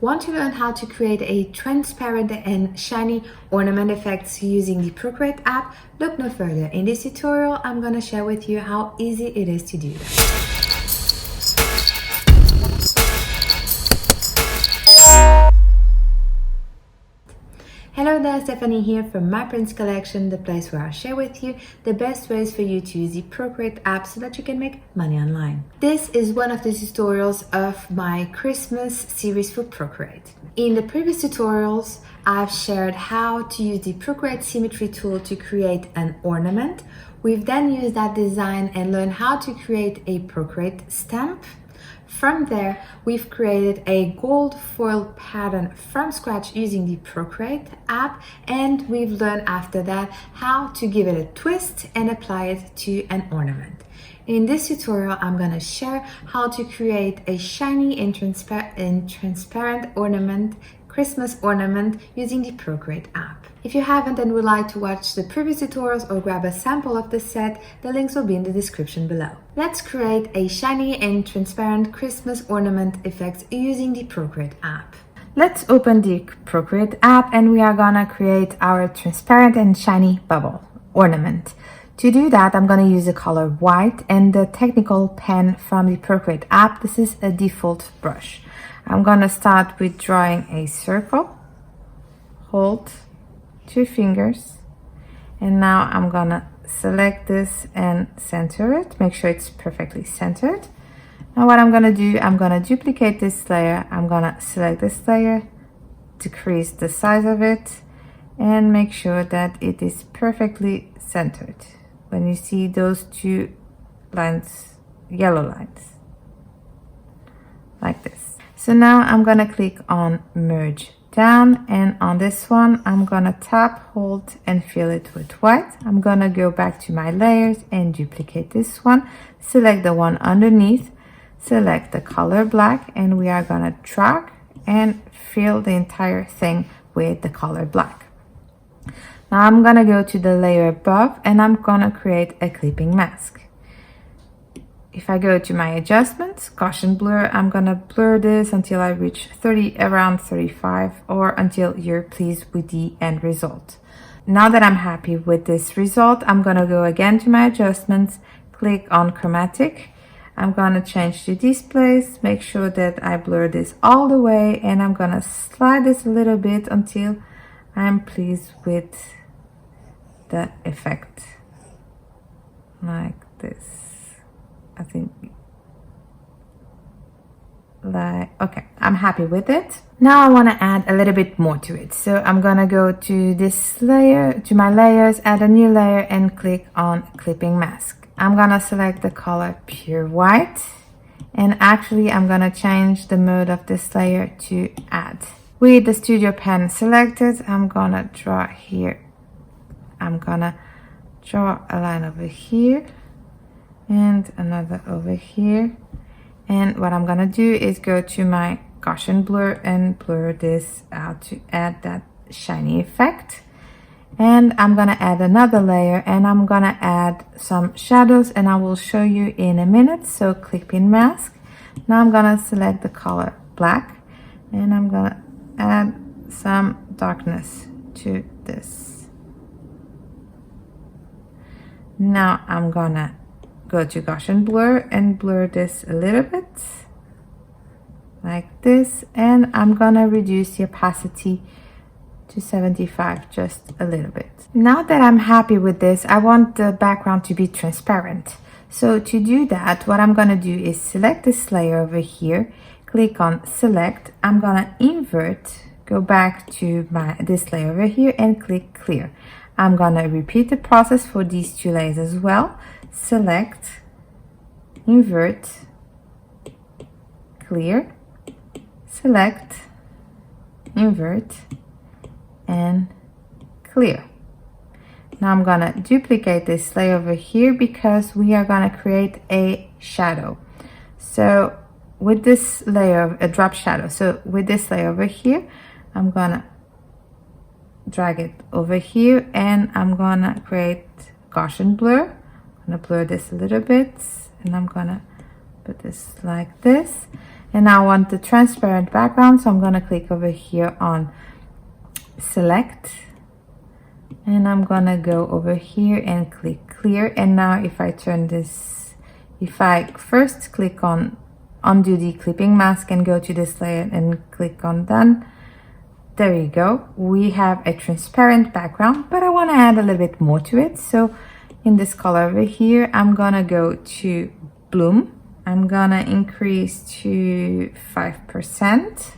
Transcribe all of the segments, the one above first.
Want to learn how to create a transparent and shiny ornament effects using the Procreate app? Look no further. In this tutorial, I'm going to share with you how easy it is to do that. Hello there, Stephanie here from My Prints Collection, the place where I share with you the best ways for you to use the Procreate app so that you can make money online. This is one of the tutorials of my Christmas series for Procreate. In the previous tutorials, I've shared how to use the Procreate Symmetry tool to create an ornament. We've then used that design and learned how to create a Procreate stamp. From there, we've created a gold foil pattern from scratch using the Procreate app, and we've learned after that how to give it a twist and apply it to an ornament. In this tutorial, I'm going to share how to create a shiny and transparent ornament, Christmas ornament using the Procreate app. If you haven't and would like to watch the previous tutorials or grab a sample of the set, the links will be in the description below. Let's create a shiny and transparent Christmas ornament effect using the Procreate app. Let's open the Procreate app and we are gonna create our transparent and shiny bubble ornament. To do that, I'm gonna use the color white and the technical pen from the Procreate app. This is a default brush. I'm gonna start with drawing a circle, hold 2 fingers, and now I'm gonna select this and center it. Make sure it's perfectly centered. Now what I'm gonna do, I'm gonna duplicate this layer. I'm gonna select this layer, decrease the size of it, and make sure that it is perfectly centered. When you see those 2 lines, yellow lines, like this. So now I'm gonna click on merge down, and on this one I'm gonna tap, hold, and fill it with white. I'm gonna go back to my layers and duplicate this one, select the one underneath, select the color black, and we are gonna drag and fill the entire thing with the color black. Now I'm gonna go to the layer above and I'm gonna create a clipping mask. If I go to my adjustments, Gaussian blur, I'm gonna blur this until I reach around 35, or until you're pleased with the end result. Now that I'm happy with this result, I'm gonna go again to my adjustments, click on chromatic. I'm gonna change the displays, make sure that I blur this all the way, and I'm gonna slide this a little bit until I'm pleased with the effect. Like this. I think, okay, I'm happy with it. Now I want to add a little bit more to it. So I'm gonna go to this layer, to my layers, add a new layer and click on clipping mask. I'm gonna select the color pure white, and actually I'm gonna change the mode of this layer to add. With the studio pen selected, I'm gonna draw here. I'm gonna draw a line over here and another over here, and what I'm gonna do is go to my Gaussian blur and blur this out to add that shiny effect. And I'm gonna add another layer and I'm gonna add some shadows, and I will show you in a minute. So clipping mask. Now I'm gonna select the color black and I'm gonna add some darkness to this. Now I'm gonna go to Gaussian blur and blur this a little bit like this, and I'm gonna reduce the opacity to 75, just a little bit. Now that I'm happy with this, I want the background to be transparent. So to do that, what I'm gonna do is select this layer over here, click on select. I'm gonna invert, go back to this layer over here and click clear. I'm gonna repeat the process for these 2 layers as well. Select, invert, clear, select, invert, and clear. Now I'm gonna duplicate this layer over here because we are gonna create a shadow. So with this layer, a drop shadow. So with this layer over here, I'm gonna drag it over here and I'm gonna create Gaussian blur. I'm gonna blur this a little bit and I'm gonna put this like this. And I want the transparent background, so I'm gonna click over here on select, and I'm gonna go over here and click clear. And now if I turn this, if I first click on undo the clipping mask and go to this layer and click on done, there you go, we have a transparent background, but I want to add a little bit more to it. So in this color over here, I'm gonna go to bloom, I'm gonna increase to 5%,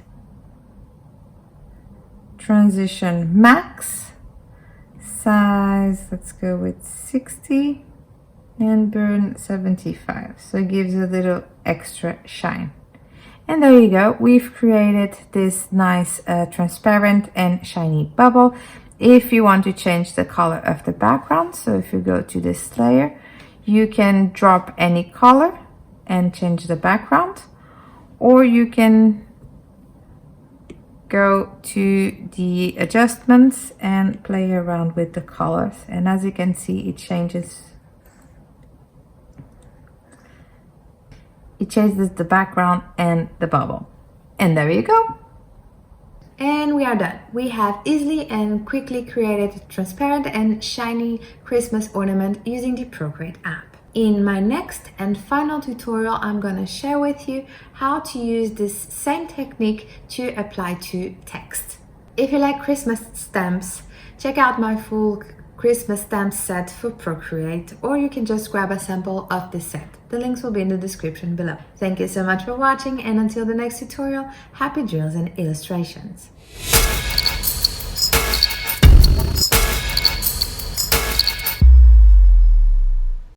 transition max, size, let's go with 60, and burn 75, so it gives a little extra shine. And there you go, we've created this nice transparent and shiny bubble. If you want to change the color of the background, so if you go to this layer, you can drop any color and change the background, or you can go to the adjustments and play around with the colors, and as you can see, it changes the background and the bubble. And there you go. And we are done. We have easily and quickly created transparent and shiny Christmas ornament using the Procreate app. In my next and final tutorial, I'm going to share with you how to use this same technique to apply to text. If you like Christmas stamps, check out my full Christmas stamp set for Procreate, or you can just grab a sample of this set. The links will be in the description below. Thank you so much for watching, and until the next tutorial, happy drills and illustrations.